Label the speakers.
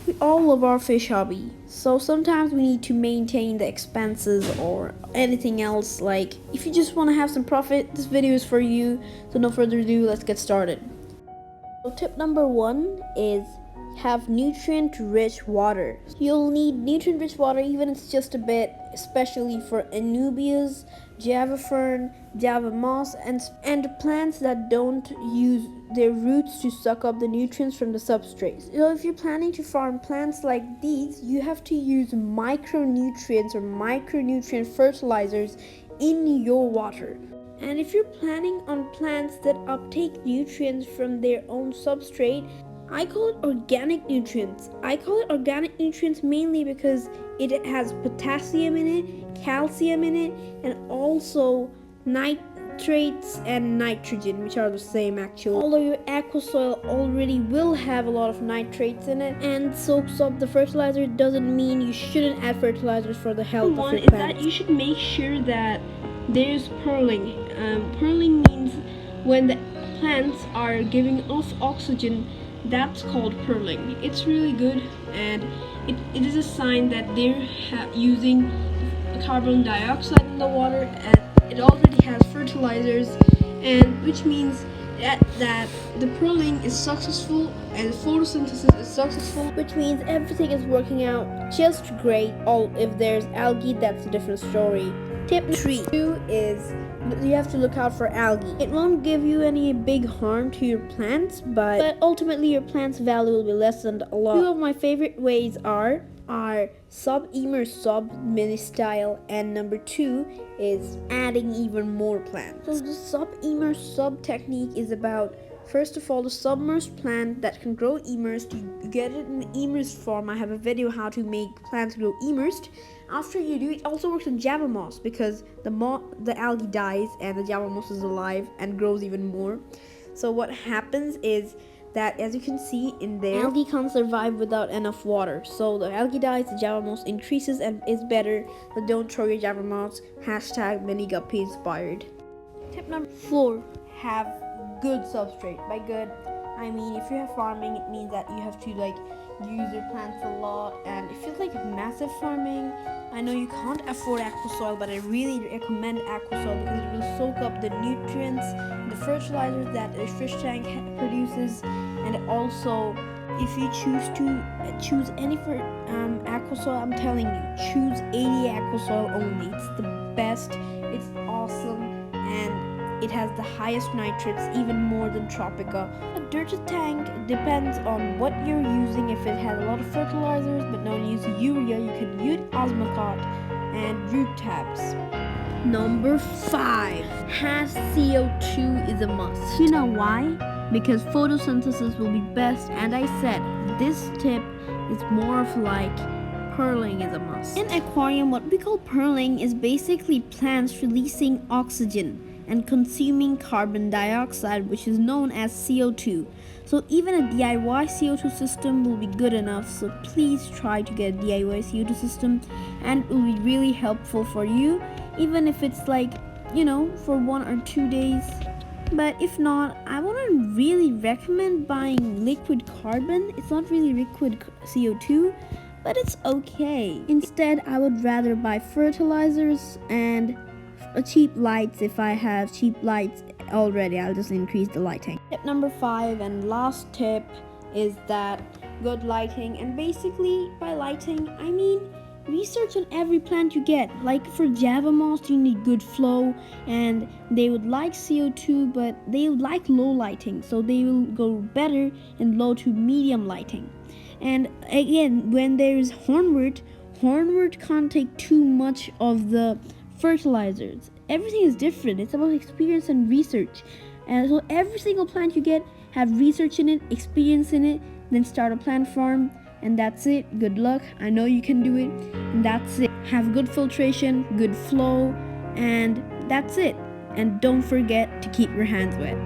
Speaker 1: We all love our fish hobby, so sometimes we need to maintain the expenses or anything else. Like, if you just want to have some profit, this video is for you. So no further ado, let's get started. So tip number 1 is have nutrient-rich water. You'll need nutrient-rich water even if it's just a bit, especially for Anubias, Java fern, Java moss, and plants that don't use their roots to suck up the nutrients from the substrate. So if you're planning to farm plants like these, you have to use micronutrients or micronutrient fertilizers in your water. And if you're planning on plants that uptake nutrients from their own substrate, I call it organic nutrients. I call it organic nutrients mainly because it has potassium in it, calcium in it, and also nitrates and nitrogen, which are the same actually. Although your aqua soil already will have a lot of nitrates in it and soaks up the fertilizer, it doesn't mean you shouldn't add fertilizers for the health of your plants. One is that you should make sure that there's purling. Purling means when the plants are giving off oxygen, that's called purling. It's really good, and it is a sign that they're using carbon dioxide in the water, and it already has fertilizers, and which means that the purling is successful and photosynthesis is successful, which means everything is working out just great. If there's algae, that's a different story. Tip 3 is you have to look out for algae. It won't give you any big harm to your plants, but ultimately your plant's value will be lessened a lot. 2 of my favorite ways are sub-immer sub mini style, and number 2 is adding even more plants. So the sub-immer sub technique is about, first of all, the submerged plant that can grow immersed. You get it in immersed form. I have a video how to make plants grow immersed. After you do, it also works on Java moss because the algae dies and the Java moss is alive and grows even more. So what happens is that, as you can see in there, algae can't survive without enough water. So the algae dies, the Java moss increases and is better. But don't throw your Java moss. #MiniGuppy inspired. Tip number 4, have good substrate. By good, I mean if you have farming, it means that you have to use your plants a lot, and if it's massive farming, I know you can't afford aqua soil, but I really recommend aqua soil because it will soak up the nutrients, the fertilizers that a fish tank produces. And also, if you choose any for aqua soil, I'm telling you, choose 80 aqua soil only. It's the best, it's awesome, and it has the highest nitrates, even more than Tropica. A dirty tank depends on what you're using. If it has a lot of fertilizers but don't use urea, you can use osmocote and root tabs. Number 5, has CO2 is a must. You know why? Because photosynthesis will be best, and I said this tip is more of purling is a must. In aquarium, what we call purling is basically plants releasing oxygen and consuming carbon dioxide, which is known as CO2. So even a DIY CO2 system will be good enough. So please try to get a DIY CO2 system, and it will be really helpful for you, even if it's for 1 or 2 days. But if not, I wouldn't really recommend buying liquid carbon. It's not really liquid CO2, but it's okay. Instead, I would rather buy fertilizers and cheap lights. If I have cheap lights already, I'll just increase the lighting. Tip number 5 and last tip is that good lighting. And basically by lighting, I mean research on every plant you get. Like for Java moss, you need good flow, and they would like CO2, but they like low lighting, so they will go better in low to medium lighting. And again, when there is hornwort can't take too much of the fertilizers. Everything is different. It's about experience and research. And so every single plant you get, have research in it, experience in it, then start a plant farm, and that's it. Good luck. I know you can do it. And that's it. Have good filtration, good flow, and that's it. And don't forget to keep your hands wet.